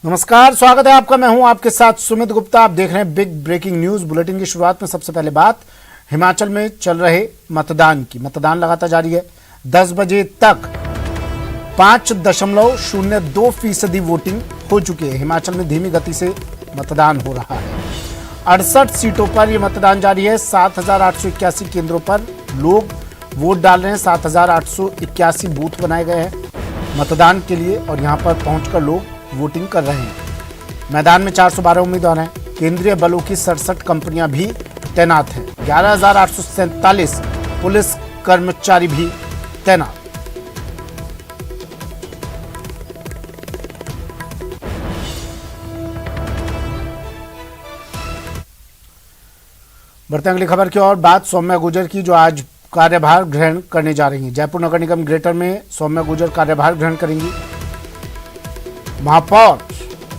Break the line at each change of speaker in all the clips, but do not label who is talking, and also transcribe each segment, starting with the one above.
नमस्कार, स्वागत है आपका। मैं हूं आपके साथ सुमित गुप्ता। आप देख रहे हैं बिग ब्रेकिंग न्यूज। बुलेटिन की शुरुआत में सबसे पहले बात हिमाचल में चल रहे मतदान की। मतदान लगातार जारी है। 10 बजे तक 5.02% वोटिंग हो चुकी है। हिमाचल में धीमी गति से मतदान हो रहा है। 68 सीटों पर यह मतदान जारी है। 7,881 केंद्रों पर लोग वोट डाल रहे हैं। 7,881 बूथ बनाए गए हैं मतदान के लिए और यहां पर पहुंचकर लोग वोटिंग कर रहे हैं। मैदान में 412 उम्मीदवार हैं। केंद्रीय बलों की 67 कंपनियां भी तैनात हैं। 11,847 पुलिस कर्मचारी भी तैनात। बढ़ते हैं अगली खबर की ओर। बात सौम्या गुर्जर की, जो आज कार्यभार ग्रहण करने जा रही हैं। जयपुर नगर निगम ग्रेटर में सौम्या गुर्जर कार्यभार ग्रहण करेंगी। महापौर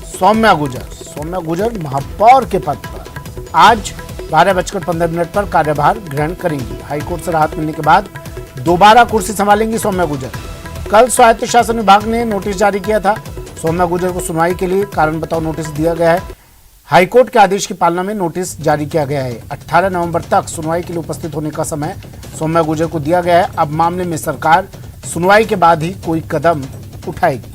सौम्या गुर्जर महापौर के पद पर आज 12:15 पर कार्यभार ग्रहण करेंगी। हाईकोर्ट से राहत मिलने के बाद दोबारा कुर्सी संभालेंगी सौम्या गुर्जर। कल स्वायत्त शासन विभाग ने नोटिस जारी किया था। सौम्या गुर्जर को सुनवाई के लिए कारण बताओ नोटिस दिया गया है। हाईकोर्ट के आदेश की पालना में नोटिस जारी किया गया है। 18 नवंबर तक सुनवाई के लिए उपस्थित होने का समय सौम्या गुर्जर को दिया गया है। अब मामले में सरकार सुनवाई के बाद ही कोई कदम उठाएगी।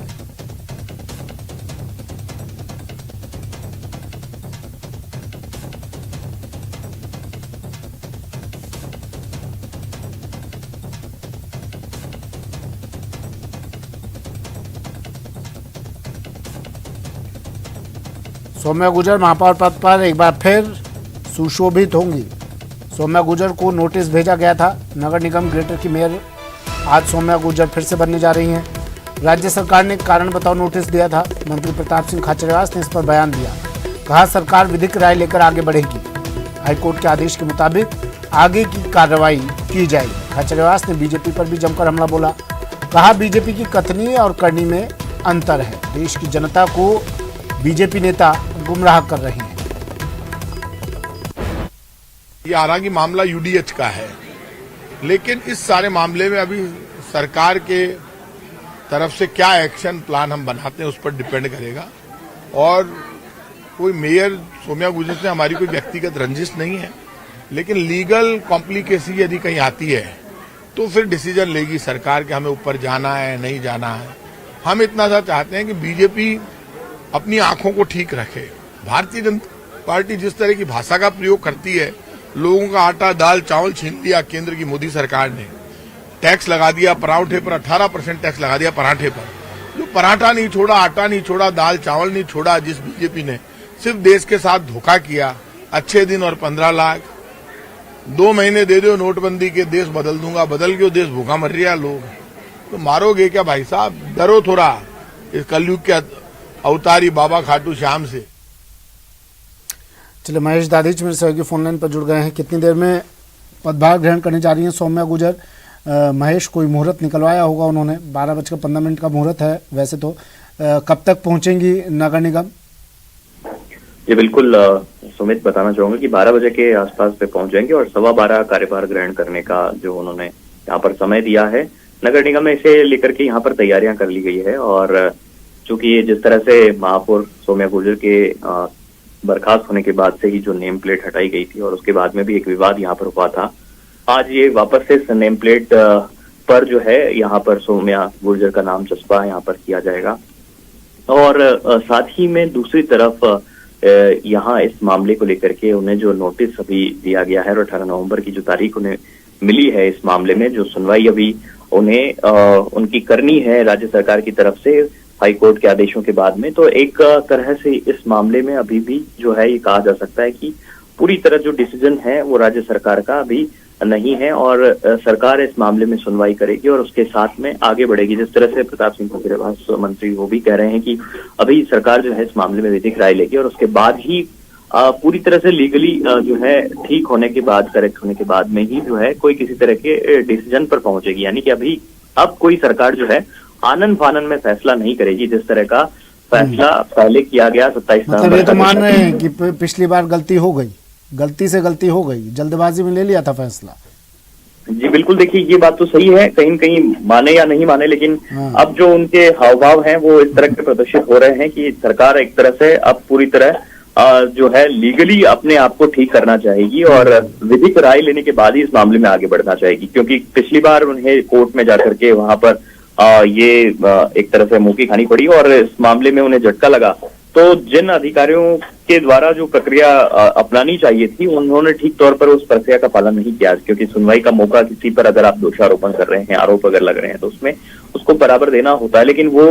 सौम्या गुर्जर महापौर पद पर एक बार फिर सुशोभित होंगी। सौम्या गुर्जर को नोटिस भेजा गया था। नगर निगम ग्रेटर की मेयर आज सौम्या गुर्जर फिर से बनने जा रही हैं। राज्य सरकार ने कारण बताओ नोटिस दिया था। मंत्री प्रताप सिंह खाचरियावास ने इस पर बयान दिया। कहा सरकार विधिक राय लेकर आगे बढ़ेगी। हाईकोर्ट के आदेश के मुताबिक आगे की कार्रवाई की जाएगी। खाचरियावास ने बीजेपी पर भी जमकर हमला बोला। कहा बीजेपी की कथनी और करनी में अंतर है। देश की जनता को बीजेपी नेता गुमराह कर रहे हैं।
ये हालांकि मामला यूडीएच का है, लेकिन इस सारे मामले में अभी सरकार के तरफ से क्या एक्शन प्लान हम बनाते हैं उस पर डिपेंड करेगा। और कोई मेयर सौम्या गुर्जर से हमारी कोई व्यक्तिगत रंजिश नहीं है, लेकिन लीगल कॉम्प्लिकेसी यदि कहीं आती है तो फिर डिसीजन लेगी सरकार कि हमें ऊपर जाना है नहीं जाना है। हम इतना सा चाहते हैं कि बीजेपी अपनी आंखों को ठीक रखे। भारतीय जनता पार्टी जिस तरह की भाषा का प्रयोग करती है, लोगों का आटा दाल चावल छीन लिया केंद्र की मोदी सरकार ने। टैक्स लगा दिया पराठे पर, 18% टैक्स लगा दिया पराठे पर। जो पराठा नहीं छोड़ा, आटा नहीं छोड़ा, दाल चावल नहीं छोड़ा, जिस बीजेपी ने सिर्फ देश के साथ धोखा किया। अच्छे दिन और 15 लाख, 2 महीने दे दो नोटबंदी के, देश बदल दूंगा। बदल के देश भूखा मर रहा लोग, तो मारोगे क्या भाई साहब? डरो थोड़ा इस कलयुग के अवतारी बाबा खाटू श्याम से।
चलिए, महेश दादीच मेरे सहयोगी फोनलाइन पर जुड़ गए हैं। कितनी देर में पदभार ग्रहण करने जा रही हैं सौम्या गुर्जर? महेश, कोई मुहूर्त निकलवाया होगा उन्होंने? 12:15 का मुहूर्त है वैसे तो। कब तक पहुंचेंगी नगर निगम?
जी बिल्कुल सुमित, बताना चाहूंगा कि 12 बजे के आसपास पे पहुंच जाएंगे और 12:15 कार्यभार ग्रहण करने का जो उन्होंने यहाँ पर समय दिया है नगर निगम में, इसे लेकर के यहाँ पर तैयारियां कर ली गई है। और चूंकि जिस तरह से महापौर सौम्या गुर्जर के बर्खास्त होने के बाद से ही जो नेम प्लेट हटाई गई थी और उसके बाद में भी एक विवाद यहाँ पर हुआ था, आज ये वापस से इस नेम प्लेट पर जो है यहाँ पर सौम्या गुर्जर का नाम चस्पा यहाँ पर किया जाएगा। और साथ ही में दूसरी तरफ यहाँ इस मामले को लेकर के उन्हें जो नोटिस अभी दिया गया है और 18 नवंबर की जो तारीख उन्हें मिली है, इस मामले में जो सुनवाई अभी उन्हें उनकी करनी है राज्य सरकार की तरफ से हाईकोर्ट के आदेशों के बाद में, तो एक तरह से इस मामले में अभी भी जो है ये कहा जा सकता है कि पूरी तरह जो डिसीजन है वो राज्य सरकार का अभी नहीं है और सरकार इस मामले में सुनवाई करेगी और उसके साथ में आगे बढ़ेगी। जिस तरह से प्रताप सिंह खाचरियावास मंत्री वो भी कह रहे हैं कि अभी सरकार जो है इस मामले में विधिक राय लेगी और उसके बाद ही पूरी तरह से लीगली जो है ठीक होने के बाद, करेक्ट होने के बाद में ही जो है कोई किसी तरह के डिसीजन पर पहुंचेगी। यानी कि अभी अब कोई सरकार जो है आनन फानन में फैसला नहीं करेगी, जिस तरह का फैसला पहले किया गया 27
मतलब ये तो मान रहे हैं कि पिछली बार गलती हो गई, गलती से गलती हो गई, जल्दबाजी में ले लिया था फैसला।
जी बिल्कुल, देखिए ये बात तो सही है, कहीं न कहीं माने या नहीं माने, लेकिन
हाँ।
अब जो उनके हाव भाव हैं वो इस तरह के प्रदर्शित हो रहे हैं कि सरकार एक तरह से अब पूरी तरह जो है लीगली अपने आप को ठीक करना चाहेगी और विधिक राय लेने के बाद ही इस मामले में आगे बढ़ना चाहेगी, क्योंकि पिछली बार उन्हें कोर्ट में जाकर के वहां पर ये एक तरह से मुंह की खानी पड़ी और इस मामले में उन्हें झटका लगा। तो जिन अधिकारियों के द्वारा जो प्रक्रिया अपनानी चाहिए थी, उन्होंने ठीक तौर पर उस प्रक्रिया का पालन नहीं किया, क्योंकि सुनवाई का मौका किसी पर अगर आप दोषारोपण कर रहे हैं, आरोप अगर लग रहे हैं, तो उसमें उसको बराबर देना होता है, लेकिन वो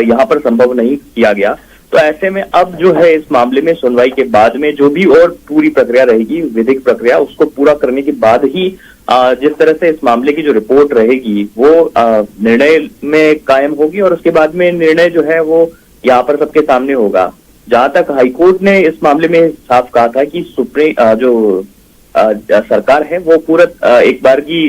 यहाँ पर संभव नहीं किया गया। तो ऐसे में अब जो है इस मामले में सुनवाई के बाद में जो भी और पूरी प्रक्रिया रहेगी, विधिक प्रक्रिया, उसको पूरा करने के बाद ही जिस तरह से इस मामले की जो रिपोर्ट रहेगी वो निर्णय में कायम होगी और उसके बाद में निर्णय जो है वो यहाँ पर सबके सामने होगा। जहां तक हाईकोर्ट ने इस मामले में साफ कहा था कि सरकार है वो पूरा एक बार की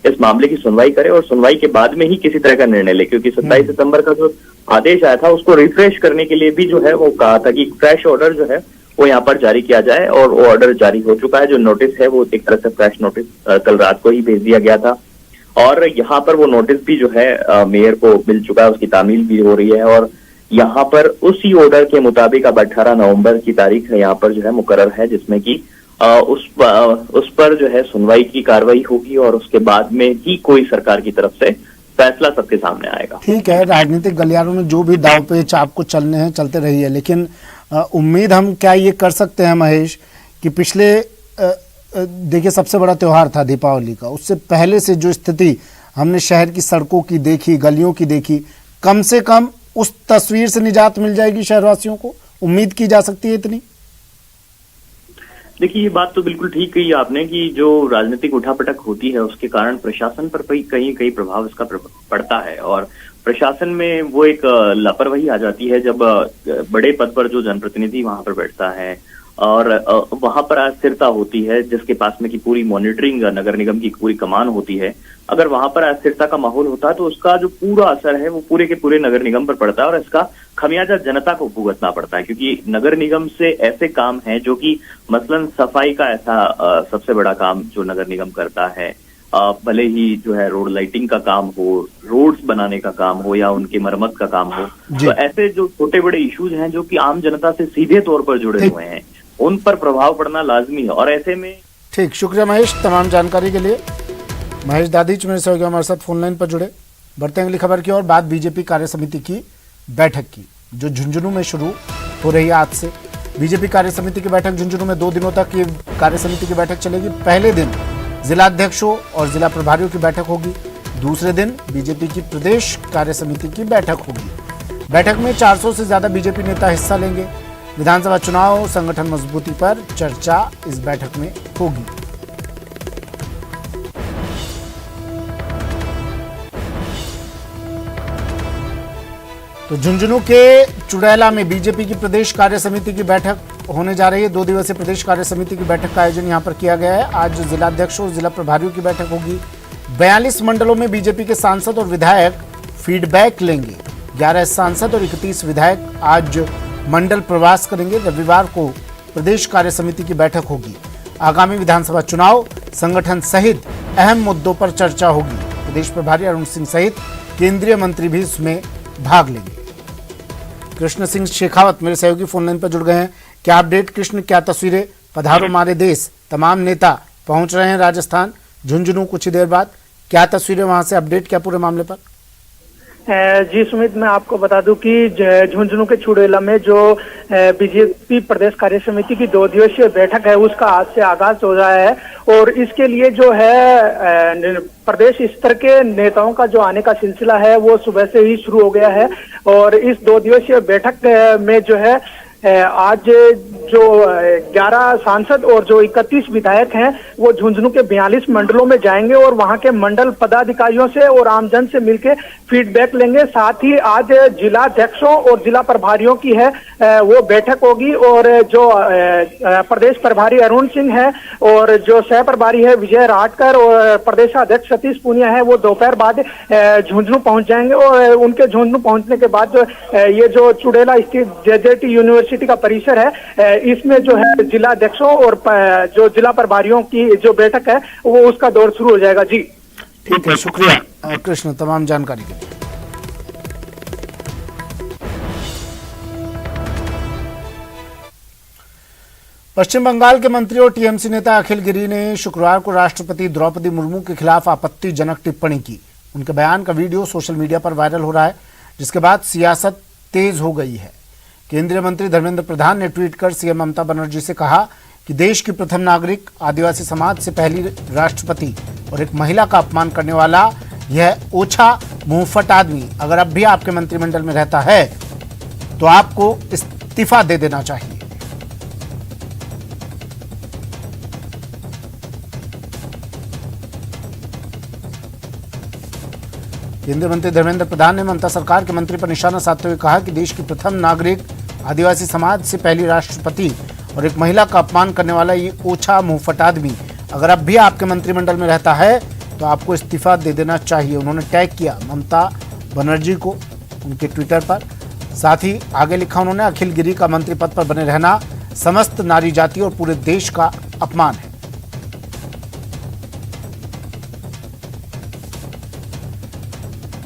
इस मामले की सुनवाई करे और सुनवाई के बाद में ही किसी तरह का निर्णय ले, क्योंकि 27 सितंबर का जो आदेश आया था उसको रिफ्रेश करने के लिए भी जो है वो कहा था कि फ्रेश ऑर्डर जो है वो यहाँ पर जारी किया जाए, और वो ऑर्डर जारी हो चुका है। जो नोटिस है वो एक तरह से फ्रेश नोटिस कल रात को ही भेज दिया गया था और यहाँ पर वो नोटिस भी जो है मेयर को मिल चुका है, उसकी तामील भी हो रही है और यहाँ पर उसी ऑर्डर के मुताबिक अब 18 नवंबर की तारीख यहाँ पर जो है मुकर्रर है, जिसमें कि उस पर जो है सुनवाई की कार्रवाई होगी और उसके बाद में ही कोई सरकार की तरफ से फैसला सबके सामने आएगा।
ठीक है, राजनीतिक गलियारों में जो भी दाव पेच आपको चलने हैं चलते रहिए, लेकिन उम्मीद हम क्या ये कर सकते हैं महेश कि पिछले देखिए सबसे बड़ा त्योहार था दीपावली का, उससे पहले से जो स्थिति हमने शहर की सड़कों की देखी, गलियों की देखी, कम से कम उस तस्वीर से निजात मिल जाएगी शहरवासियों को, उम्मीद की जा सकती है इतनी?
देखिए ये बात तो बिल्कुल ठीक कही आपने कि जो राजनीतिक उठापटक होती है उसके कारण प्रशासन पर कहीं प्रभाव इसका पड़ता है और प्रशासन में वो एक लापरवाही आ जाती है जब बड़े पद पर जो जनप्रतिनिधि वहां पर बैठता है और वहां पर अस्थिरता होती है, जिसके पास में की पूरी मॉनिटरिंग नगर निगम की पूरी कमान होती है। अगर वहां पर अस्थिरता का माहौल होता है तो उसका जो पूरा असर है वो पूरे के पूरे नगर निगम पर पड़ता है और इसका खमियाजा जनता को भुगतना पड़ता है, क्योंकि नगर निगम से ऐसे काम हैं जो कि मसलन सफाई का ऐसा सबसे बड़ा काम जो नगर निगम करता है, भले ही जो है रोड लाइटिंग का काम हो, रोड्स बनाने का काम हो या उनकी मरम्मत का काम हो, तो ऐसे जो छोटे बड़े इश्यूज हैं जो कि आम जनता से सीधे तौर पर जुड़े हुए हैं, उन पर प्रभाव पड़ना लाजमी है। और ऐसे में
ठीक, शुक्रिया महेश तमाम जानकारी के लिए। महेश दादीच मेरे सहयोगी हमारे साथ फोन लाइन पर जुड़े। बढ़ते हैं अगली खबर की और, बात बीजेपी कार्य समिति की बैठक की जो झुंझुनू में शुरू हो रही है आज से। बीजेपी कार्य समिति की बैठक झुंझुनू में 2 दिनों तक ये कार्य समिति की बैठक चलेगी। पहले दिन जिलाध्यक्षों और जिला प्रभारियों की बैठक होगी, दूसरे दिन बीजेपी की प्रदेश कार्य समिति की बैठक होगी। बैठक में 400 से ज्यादा बीजेपी नेता हिस्सा लेंगे। विधानसभा चुनाव संगठन मजबूती पर चर्चा इस बैठक में होगी। तो झुंझुनू के चुड़ैला में बीजेपी की प्रदेश कार्य समिति की बैठक होने जा रही है। 2 दिवसीय प्रदेश कार्य समिति की बैठक का आयोजन यहां पर किया गया है। आज जिलाध्यक्षों और जिला प्रभारियों की बैठक होगी। 42 मंडलों में बीजेपी के सांसद और विधायक फीडबैक लेंगे। 11 सांसद और 31 विधायक आज मंडल प्रवास करेंगे। रविवार को प्रदेश कार्य समिति की बैठक होगी। आगामी विधानसभा चुनाव संगठन सहित अहम मुद्दों पर चर्चा होगी। प्रदेश प्रभारी अरुण सिंह सहित केंद्रीय मंत्री भी इसमें भाग लेंगे। कृष्ण सिंह शेखावत मेरे सहयोगी फोन लाइन पर जुड़ गए हैं। क्या अपडेट कृष्ण, क्या तस्वीरें? पधारो हमारे देश, तमाम नेता पहुंच रहे हैं राजस्थान झुंझुनू कुछ ही देर बाद। क्या तस्वीरें वहां से, अपडेट क्या पूरे मामले पर?
जी सुमित, मैं आपको बता दूं कि झुंझुनू के चुड़ैला में जो बीजेपी प्रदेश कार्य समिति की 2 दिवसीय बैठक है उसका आज से आगाज हो रहा है और इसके लिए जो है प्रदेश स्तर के नेताओं का जो आने का सिलसिला है वो सुबह से ही शुरू हो गया है। और इस 2 दिवसीय बैठक में जो है आज जो 11 सांसद और जो 31 विधायक हैं वो झुंझुनू के 42 मंडलों में जाएंगे और वहां के मंडल पदाधिकारियों से और आमजन से मिलकर फीडबैक लेंगे। साथ ही आज जिला अध्यक्षों और जिला प्रभारियों की है वो बैठक होगी और जो प्रदेश प्रभारी अरुण सिंह है और जो सह प्रभारी है विजय राठकर और प्रदेशाध्यक्ष सतीश पूनिया है वो दोपहर बाद झुंझुनू पहुंच जाएंगे। और उनके झुंझुनू पहुंचने के बाद जो ये जो चुड़ैला स्थित जेजेटी यूनिवर्सिटी यूनिवर्सिटी का परिसर है, इसमें जो है जिला अध्यक्षों और जो जिला प्रभारियों की जो बैठक है वो उसका दौर शुरू हो जाएगा। जी
ठीक है, शुक्रिया कृष्ण तमाम जानकारी के लिए। पश्चिम बंगाल के मंत्री और टीएमसी नेता अखिल गिरी ने शुक्रवार को राष्ट्रपति द्रौपदी मुर्मू के खिलाफ आपत्तिजनक टिप्पणी की। उनके बयान का वीडियो सोशल मीडिया पर वायरल हो रहा है, जिसके बाद सियासत तेज हो गई है। केंद्रीय मंत्री धर्मेंद्र प्रधान ने ट्वीट कर सीएम ममता बनर्जी से कहा कि देश की प्रथम नागरिक, आदिवासी समाज से पहली राष्ट्रपति और एक महिला का अपमान करने वाला यह ओछा मुंहफट आदमी अगर अब भी आपके मंत्रिमंडल में रहता है तो आपको इस्तीफा दे देना चाहिए। केंद्रीय मंत्री धर्मेंद्र प्रधान ने ममता सरकार के मंत्री पर निशाना साधते हुए कहा कि देश की प्रथम नागरिक, आदिवासी समाज से पहली राष्ट्रपति और एक महिला का अपमान करने वाला ये ओछा मुंहफट आदमी अगर अब भी आपके मंत्रिमंडल में रहता है तो आपको इस्तीफा दे देना चाहिए। उन्होंने टैग किया ममता बनर्जी को उनके ट्विटर पर। साथ ही आगे लिखा उन्होंने, अखिल गिरी का मंत्री पद पर बने रहना समस्त नारी जाति और पूरे देश का अपमान है।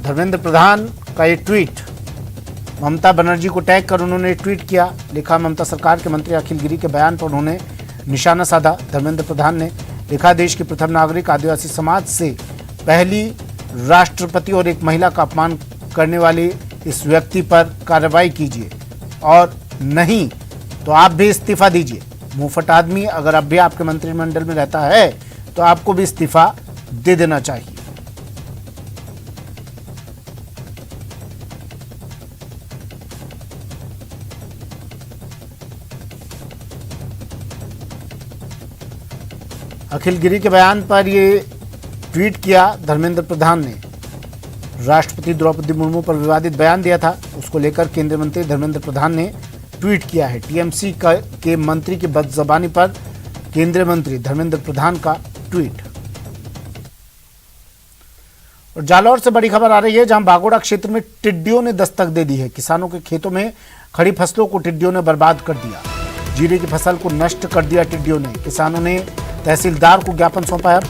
धर्मेंद्र प्रधान का ये ट्वीट, ममता बनर्जी को टैग कर उन्होंने ट्वीट किया। लिखा, ममता सरकार के मंत्री अखिल गिरी के बयान पर उन्होंने निशाना साधा। धर्मेंद्र प्रधान ने लिखा, देश की प्रथम नागरिक, आदिवासी समाज से पहली राष्ट्रपति और एक महिला का अपमान करने वाले इस व्यक्ति पर कार्रवाई कीजिए और नहीं तो आप भी इस्तीफा दीजिए। मुंहफट आदमी अगर अब भी आपके मंत्रिमंडल में रहता है तो आपको भी इस्तीफा दे देना चाहिए। अखिल गिरी के बयान पर ये ट्वीट किया धर्मेंद्र प्रधान ने। राष्ट्रपति द्रौपदी मुर्मू पर विवादित बयान दिया था, उसको लेकर केंद्रीय मंत्री धर्मेंद्र प्रधान ने ट्वीट किया है। टीएमसी के मंत्री की बदजबानी पर केंद्रीय मंत्री धर्मेंद्र प्रधान का ट्वीट। और जालौर से बड़ी खबर आ रही है, जहां बागोड़ा क्षेत्र में टिड्डियों ने दस्तक दे दी है। किसानों के खेतों में खड़ी फसलों को टिड्डियों ने बर्बाद कर दिया। जीरे की फसल को नष्ट कर दिया टिड्डियों ने। किसानों ने तहसीलदार को ज्ञापन सौंपा है।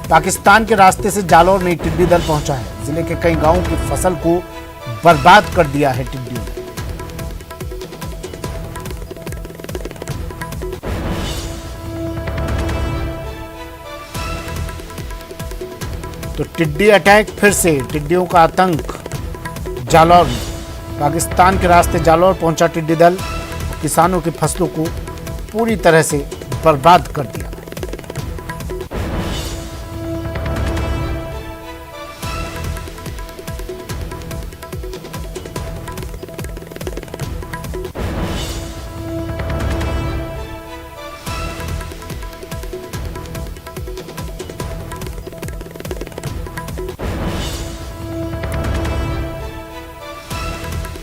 पाकिस्तान के रास्ते से जालौर में टिड्डी दल पहुंचा है। जिले के कई गांवों की फसल को बर्बाद कर दिया है टिड्डियों ने। तो टिड्डी अटैक फिर से, टिड्डियों का आतंक जालौर में। पाकिस्तान के रास्ते जालौर पहुंचा टिड्डी दल, किसानों की फसलों को पूरी तरह से बर्बाद कर दिया।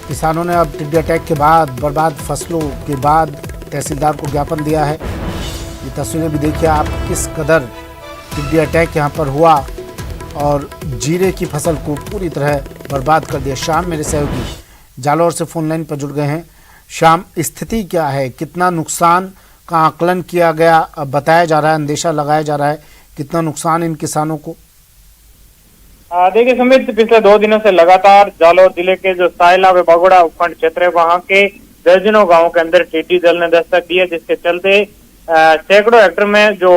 किसानों ने अब टिड्डी अटैक के बाद, बर्बाद फसलों के बाद तहसीलदार को ज्ञापन दिया है। ये तस्वीरें भी देखिए आप, किस कदर टिड्डी अटैक यहाँ पर हुआ और जीरे की फसल को पूरी तरह बर्बाद कर दिया। शाम मेरे सहयोगी जालौर से फोन लाइन पर जुड़ गए हैं। शाम, स्थिति क्या है, कितना नुकसान का आकलन किया गया, अब बताया जा रहा है, अंदेशा लगाया जा रहा है, कितना नुकसान इन किसानों को?
देखिए सुमित, पिछले 2 दिनों से लगातार जालौर जिले के जो सायला व बागोड़ा उपखंड क्षेत्र है वहां के दर्जनों गांवों के अंदर टिड्डी दल ने दस्तक दी है, जिसके चलते सैकड़ों हेक्टेयर में जो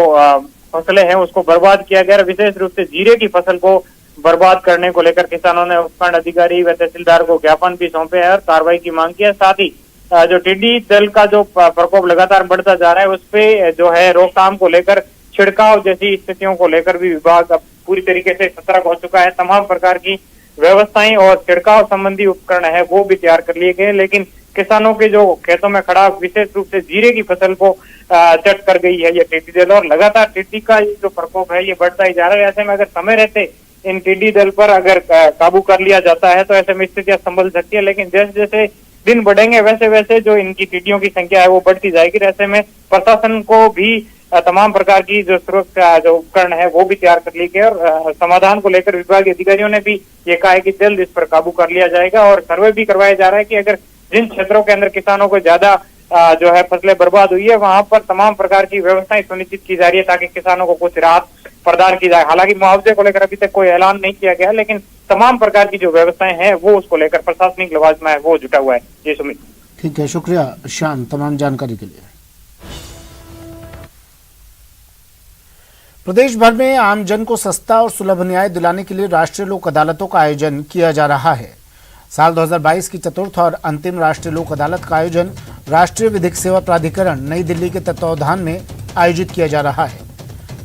फसलें हैं उसको बर्बाद किया गया। विशेष रूप से जीरे की फसल को बर्बाद करने को लेकर किसानों ने उपखंड अधिकारी व तहसीलदार को ज्ञापन भी सौंपे है और कार्रवाई की मांग की है। साथ ही जो टिड्डी दल का जो प्रकोप लगातार बढ़ता जा रहा है उस पे जो है रोकथाम को लेकर, छिड़काव जैसी स्थितियों को लेकर भी विभाग अब पूरी तरीके से सतर्क हो चुका है। तमाम प्रकार की व्यवस्थाएं और छिड़काव संबंधी उपकरण है वो भी तैयार कर लिए गए, लेकिन किसानों के जो खेतों में खड़ा विशेष रूप से जीरे की फसल को चट कर गई है ये टिड्डी दल, और लगातार टिड्डी का ये जो प्रकोप है ये बढ़ता ही जा रहा है। ऐसे में अगर समय रहते इन टिड्डी दल पर अगर काबू कर लिया जाता है तो ऐसे में स्थितियां संभल सकती है, लेकिन जैसे जैसे दिन बढ़ेंगे वैसे वैसे जो इनकी टिड्डियों की संख्या है वो बढ़ती जाएगी। ऐसे में प्रशासन को भी तमाम प्रकार की जो सुरक्षा जो उपकरण है वो भी तैयार कर लिए गए और समाधान को लेकर विभागीय अधिकारियों ने भी ये कहा है कि जल्द इस पर काबू कर लिया जाएगा। और सर्वे भी करवाया जा रहा है कि अगर जिन क्षेत्रों के अंदर किसानों को ज्यादा जो है फसलें बर्बाद हुई है, वहां पर तमाम प्रकार की व्यवस्थाएं सुनिश्चित की जा रही है ताकि किसानों को कुछ राहत प्रदान की जाए। हालांकि मुआवजे को लेकर अभी तक कोई ऐलान नहीं किया गया, लेकिन तमाम प्रकार की जो व्यवस्थाएं हैं वो उसको लेकर प्रशासनिक लवाजमा है वो जुटा हुआ है। जी सुमित।
ठीक है, शुक्रिया शान तमाम जानकारी के लिए। प्रदेश भर में आमजन को सस्ता और सुलभ न्याय दिलाने के लिए राष्ट्रीय लोक अदालतों का आयोजन किया जा रहा है। साल 2022 की चतुर्थ और अंतिम राष्ट्रीय लोक अदालत का आयोजन राष्ट्रीय विधिक सेवा प्राधिकरण नई दिल्ली के तत्वावधान में आयोजित किया जा रहा है।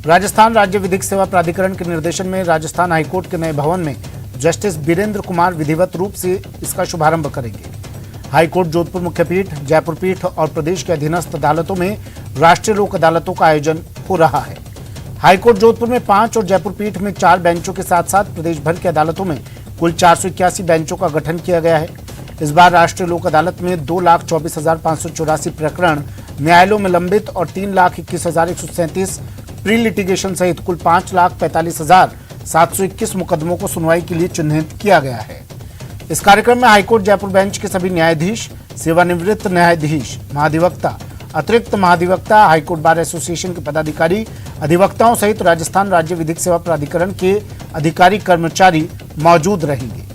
राजस्थान राज्य विधिक सेवा प्राधिकरण के निर्देशन में राजस्थान हाईकोर्ट के नए भवन में जस्टिस बीरेंद्र कुमार विधिवत रूप से इसका शुभारंभ करेंगे। हाईकोर्ट जोधपुर मुख्यपीठ, जयपुर पीठ और प्रदेश के अधीनस्थ अदालतों में राष्ट्रीय लोक अदालतों का आयोजन हो रहा है। हाईकोर्ट जोधपुर में 5 और जयपुर पीठ में 4 बेंचों के साथ साथ प्रदेश भर की अदालतों में कुल 481 बेंचों का गठन किया गया है। इस बार राष्ट्रीय लोक अदालत में 2,24,584 प्रकरण न्यायालयों में लंबित और 3,21,137 प्री लिटिगेशन सहित कुल 5,45,721 मुकदमों को सुनवाई के लिए चिन्हित किया गया है। इस कार्यक्रम में हाईकोर्ट जयपुर बेंच के सभी न्यायाधीश, सेवानिवृत्त न्यायाधीश, महाधिवक्ता, अतिरिक्त महाधिवक्ता, हाईकोर्ट बार एसोसिएशन के पदाधिकारी, अधिवक्ताओं सहित राजस्थान राज्य विधिक सेवा प्राधिकरण के अधिकारी कर्मचारी मौजूद रहेंगे।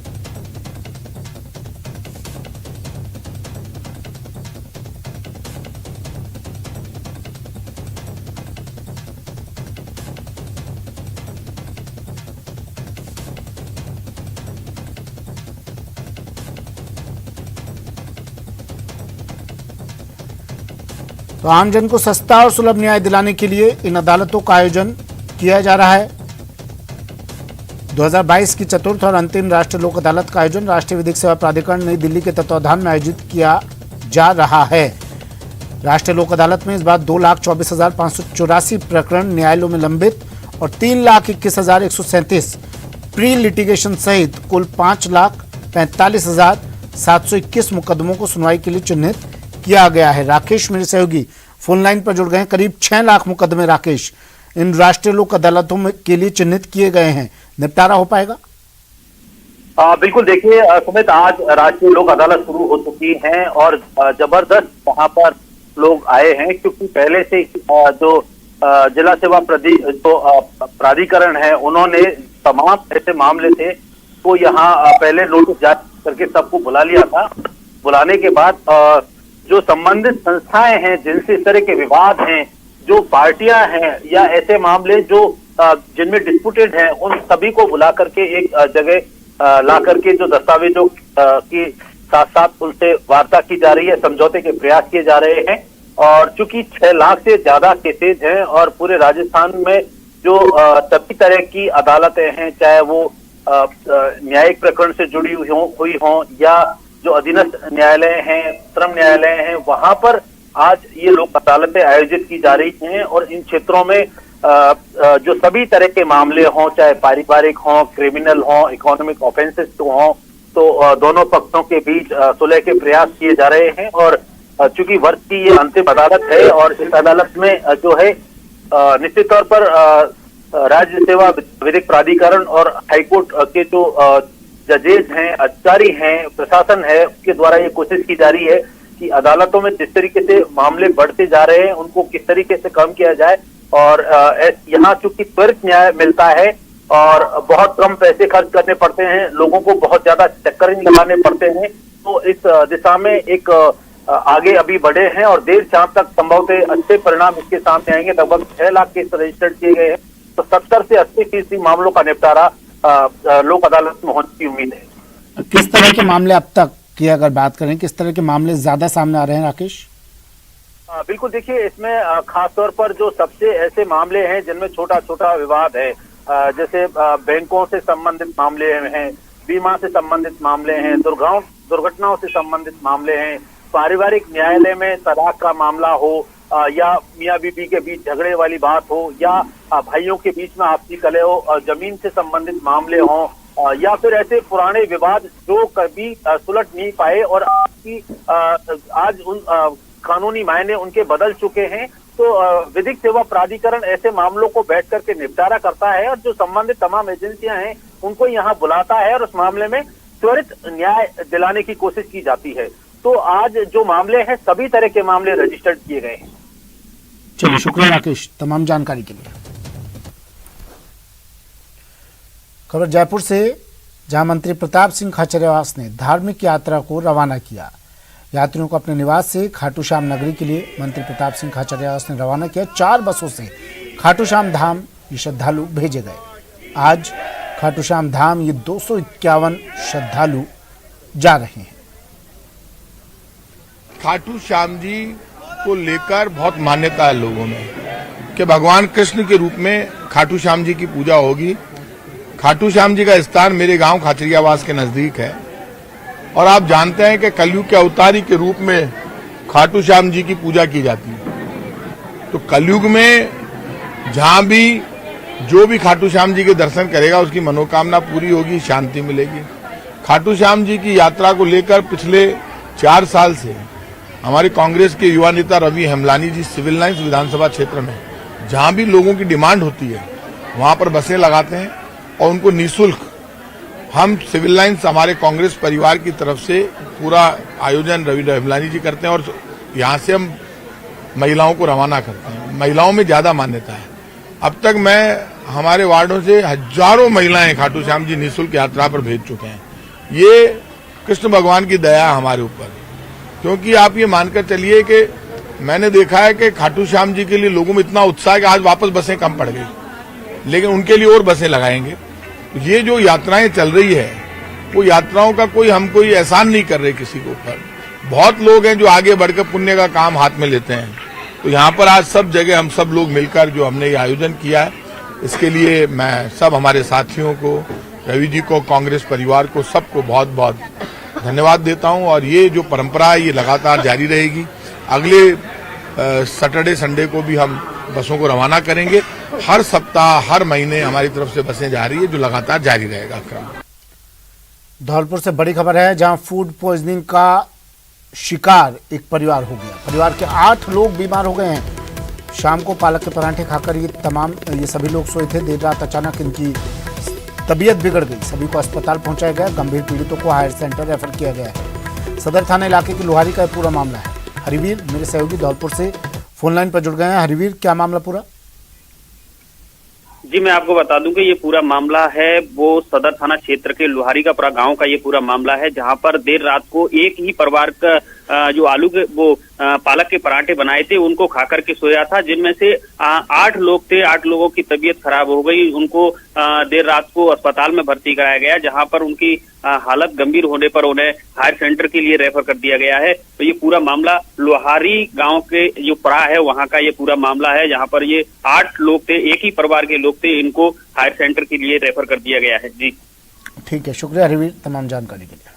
तो आमजन को सस्ता और सुलभ न्याय दिलाने के लिए इन अदालतों का आयोजन किया जा रहा है। 2022 की चतुर्थ और अंतिम राष्ट्रीय लोक अदालत का आयोजन राष्ट्रीय विधिक सेवा प्राधिकरण नई दिल्ली के तत्वावधान में आयोजित किया जा रहा है। राष्ट्रीय लोक अदालत में इस बार 2,24,584 प्रकरण न्यायालयों में लंबित और 3,21,137 प्री लिटिगेशन सहित कुल 5,45,721 मुकदमों को सुनवाई के लिए चिन्हित किया गया है। राकेश मेरे सहयोगी फोन लाइन पर जुड़ गए हैं। करीब 6 लाख मुकदमे राकेश इन राष्ट्रीय लोक अदालतों में के लिए चिन्हित किए गए हैं, निपटारा हो पाएगा?
बिल्कुल, देखिए सुमित, आज राष्ट्रीय लोक अदालत शुरू हो चुकी है और जबरदस्त वहां पर लोग आए हैं, क्योंकि पहले से जो जिला सेवा प्राधिकरण है उन्होंने तमाम ऐसे मामले थे तो यहाँ पहले नोटिस जारी करके सबको बुला लिया था। बुलाने के बाद जो संबंधित संस्थाएं हैं जिनसे इस तरह के विवाद हैं, जो पार्टियां हैं या ऐसे मामले जो जिनमें डिस्प्यूटेड हैं, उन सभी को बुला करके एक जगह ला करके जो दस्तावेजों की साथ साथ उनसे वार्ता की जा रही है, समझौते के प्रयास किए जा रहे हैं। और चूंकि 6 लाख से ज्यादा केसेज हैं और पूरे राजस्थान में जो सभी तरह की अदालतें हैं, चाहे वो न्यायिक प्रकरण से जुड़ी हुई हों या जो अधीनस्थ न्यायालय हैं, श्रम न्यायालय हैं, वहां पर आज ये लोक अदालतें आयोजित की जा रही हैं। और इन क्षेत्रों में जो सभी तरह के मामले हों, चाहे पारिवारिक हों, क्रिमिनल हों, इकोनॉमिक ऑफेंसेस हों, तो दोनों पक्षों के बीच सुलह के प्रयास किए जा रहे हैं। और चूंकि वर्ष की ये अंतिम अदालत है और इस अदालत में जो है निश्चित तौर पर राज्य सेवा विधिक प्राधिकरण और हाईकोर्ट के जो जजेज हैं, अधिकारी हैं, प्रशासन है, उसके द्वारा ये कोशिश की जा रही है कि अदालतों में जिस तरीके से मामले बढ़ते जा रहे हैं उनको किस तरीके से कम किया जाए। और यहाँ चूंकि त्वरित न्याय मिलता है और बहुत कम पैसे खर्च करने पड़ते हैं, लोगों को बहुत ज्यादा चक्कर नहीं लगाने पड़ते हैं, तो इस दिशा में एक आगे अभी बढ़े हैं और देर शाम तक संभवतः अच्छे परिणाम इसके सामने आएंगे। लगभग 6 लाख केस रजिस्टर्ड किए गए हैं, तो 70 से 80% मामलों का निपटारा लोक अदालत में होने की उम्मीद है।
किस तरह के मामले अब तक की अगर बात करें, किस तरह के मामले ज्यादा सामने आ रहे हैं राकेश?
बिल्कुल, देखिए इसमें खास तौर पर जो सबसे ऐसे मामले हैं जिनमें छोटा छोटा विवाद है, जैसे बैंकों से संबंधित मामले हैं, बीमा से संबंधित मामले हैं, दुर्घटनाओं से संबंधित मामले हैं, पारिवारिक न्यायालय में तलाक का मामला हो या मियाँ बीबी के बीच झगड़े वाली बात हो या भाइयों के बीच में आपसी कलह हो, जमीन से संबंधित मामले हों या फिर ऐसे पुराने विवाद जो कभी सुलझ नहीं पाए और आज उन कानूनी मायने उनके बदल चुके हैं, तो विधिक सेवा प्राधिकरण ऐसे मामलों को बैठ करके निपटारा करता है और जो संबंधित तमाम एजेंसियां हैं उनको यहाँ बुलाता है और उस मामले में त्वरित न्याय दिलाने की कोशिश की जाती है। तो आज जो मामले हैं सभी तरह के मामले रजिस्टर्ड किए गए हैं।
चलिए, शुक्रिया राकेश तमाम जानकारी के लिए। खबर जयपुर से, जहां मंत्री प्रताप सिंह खाचरियावास ने धार्मिक यात्रा को रवाना किया। यात्रियों को अपने निवास से खाटू श्याम नगरी के लिए मंत्री प्रताप सिंह खाचरियावास ने रवाना किया। 4 बसों से खाटू श्याम धाम ये श्रद्धालु भेजे गए। आज खाटू श्याम धाम ये 251 श्रद्धालु जा रहे हैं।
खाटू श्याम जी को लेकर बहुत मान्यता है लोगों में कि भगवान कृष्ण के रूप में खाटू श्याम जी की पूजा होगी। खाटू श्याम जी का स्थान मेरे गांव खाचरियावास के नजदीक है और आप जानते हैं कि कलयुग के अवतारी के रूप में खाटू श्याम जी की पूजा की जाती है। तो कलयुग में जहां भी जो भी खाटू श्याम जी के दर्शन करेगा उसकी मनोकामना पूरी होगी, शांति मिलेगी। खाटू श्याम जी की यात्रा को लेकर पिछले 4 साल से हमारे कांग्रेस के युवा नेता रवि हेमलानी जी सिविल लाइंस विधानसभा क्षेत्र में जहां भी लोगों की डिमांड होती है वहां पर बसें लगाते हैं और उनको निःशुल्क हम सिविल लाइंस हमारे कांग्रेस परिवार की तरफ से पूरा आयोजन रवि हेमलानी जी करते हैं और यहां से हम महिलाओं को रवाना करते हैं। महिलाओं में ज्यादा मान्यता है। अब तक मैं हमारे वार्डों से हजारों महिलाएं खाटू श्याम जी निःशुल्क यात्रा पर भेज चुके हैं। ये कृष्ण भगवान की दया है हमारे ऊपर, क्योंकि आप ये मानकर चलिए कि मैंने देखा है कि खाटू श्याम जी के लिए लोगों में इतना उत्साह है कि आज वापस बसें कम पड़ गई, लेकिन उनके लिए और बसें लगाएंगे। ये जो यात्राएं चल रही है वो यात्राओं का हम कोई एहसान नहीं कर रहे किसी के ऊपर। बहुत लोग हैं जो आगे बढ़कर पुण्य का काम हाथ में लेते हैं। तो यहाँ पर आज सब जगह हम सब लोग मिलकर जो हमने ये आयोजन किया है, इसके लिए मैं सब हमारे साथियों को, रवि जी को, कांग्रेस परिवार को, सबको बहुत बहुत धन्यवाद देता हूं। और ये जो परंपरा है ये लगातार जारी रहेगी। अगले सैटरडे संडे को भी हम बसों को रवाना करेंगे। हर सप्ताह हर महीने हमारी तरफ से बसें जा रही है जो लगातार जारी रहेगा।
धौलपुर से बड़ी खबर है, जहां फूड पॉइजनिंग का शिकार एक परिवार हो गया। परिवार के 8 लोग बीमार हो गए हैं। शाम को पालक के पराठे खाकर ये सभी लोग सोए थे। देर रात अचानक इनकी तबीयत बिगड़ गई। सभी को अस्पताल पहुंचाया गया। गंभीर पीड़ितों को हायर सेंटर रेफर किया गया है। सदर थाना इलाके की लोहारी का पूरा मामला है। हरिवीर मेरे सहयोगी धौलपुर से फोन लाइन पर जुड़ गए हैं। हरिवीर, क्या मामला पूरा?
जी, मैं आपको बता दूं कि ये पूरा मामला है वो सदर थाना क्षेत्र के लोहारी का पूरा गांव का ये पूरा मामला है, जहां पर देर रात को एक ही परिवार का जो आलू के पालक के पराठे बनाए थे उनको खा करके सोया था, जिनमें से 8 लोग थे। 8 लोगों की तबीयत खराब हो गई। उनको देर रात को अस्पताल में भर्ती कराया गया, जहां पर उनकी हालत गंभीर होने पर उन्हें हायर सेंटर के लिए रेफर कर दिया गया है। तो ये पूरा मामला लोहारी गांव के जो पड़ा है वहां का ये पूरा मामला है, जहां पर ये 8 लोग थे, एक ही परिवार के लोग थे। इनको हायर सेंटर के लिए रेफर कर दिया गया है। जी
ठीक है, शुक्रिया हरिवीर तमाम जानकारी के लिए।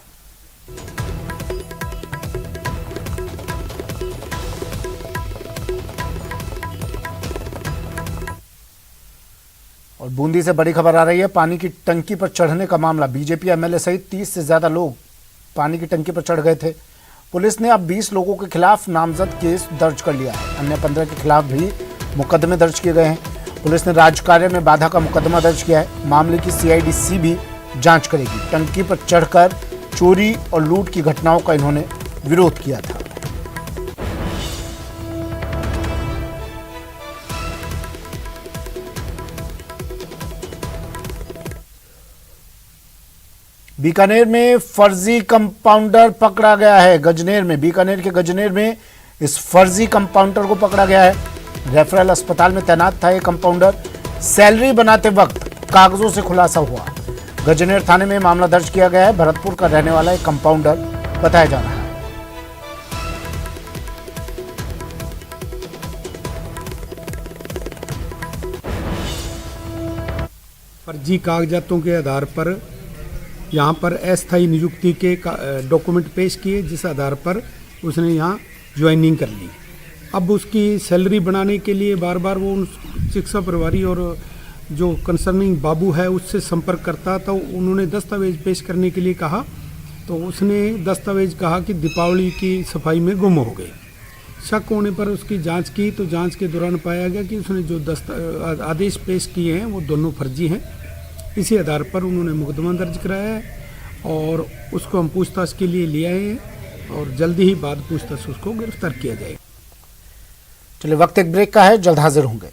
और बूंदी से बड़ी खबर आ रही है, पानी की टंकी पर चढ़ने का मामला। बीजेपी एमएलए सहित 30 से ज्यादा लोग पानी की टंकी पर चढ़ गए थे। पुलिस ने अब 20 लोगों के खिलाफ नामजद केस दर्ज कर लिया है। अन्य 15 के खिलाफ भी मुकदमे दर्ज किए गए हैं। पुलिस ने राजकार्य में बाधा का मुकदमा दर्ज किया है। मामले की सीआईडीसी भी जांच करेगी। टंकी पर चढ़कर चोरी और लूट की घटनाओं का इन्होंने विरोध किया था। बीकानेर में फर्जी कंपाउंडर पकड़ा गया है। गजनेर में, बीकानेर के गजनेर में इस फर्जी कंपाउंडर को पकड़ा गया है। रेफरल अस्पताल में तैनात था ये कंपाउंडर। सैलरी बनाते वक्त कागजों से खुलासा हुआ। गजनेर थाने में मामला दर्ज किया गया है। भरतपुर का रहने वाला एक कंपाउंडर बताया जा रहा है।
फर्जी कागजातों के आधार पर यहाँ पर अस्थायी नियुक्ति के डॉक्यूमेंट पेश किए, जिस आधार पर उसने यहाँ ज्वाइनिंग कर ली। अब उसकी सैलरी बनाने के लिए बार बार वो उन शिक्षा प्रभारी और जो कंसर्निंग बाबू है उससे संपर्क करता, तो उन्होंने दस्तावेज पेश करने के लिए कहा, तो उसने दस्तावेज कहा कि दीपावली की सफाई में गुम हो गए। शक होने पर उसकी जांच की, तो जांच के दौरान पाया गया कि उसने जो आदेश पेश किए हैं वो दोनों फर्जी हैं। इसी आधार पर उन्होंने मुकदमा दर्ज कराया है और उसको हम पूछताछ के लिए ले आए हैं। और जल्दी ही बाद पूछताछ उसको गिरफ्तार किया जाएगा।
चलिए, वक्त एक ब्रेक का है, जल्द हाजिर होंगे।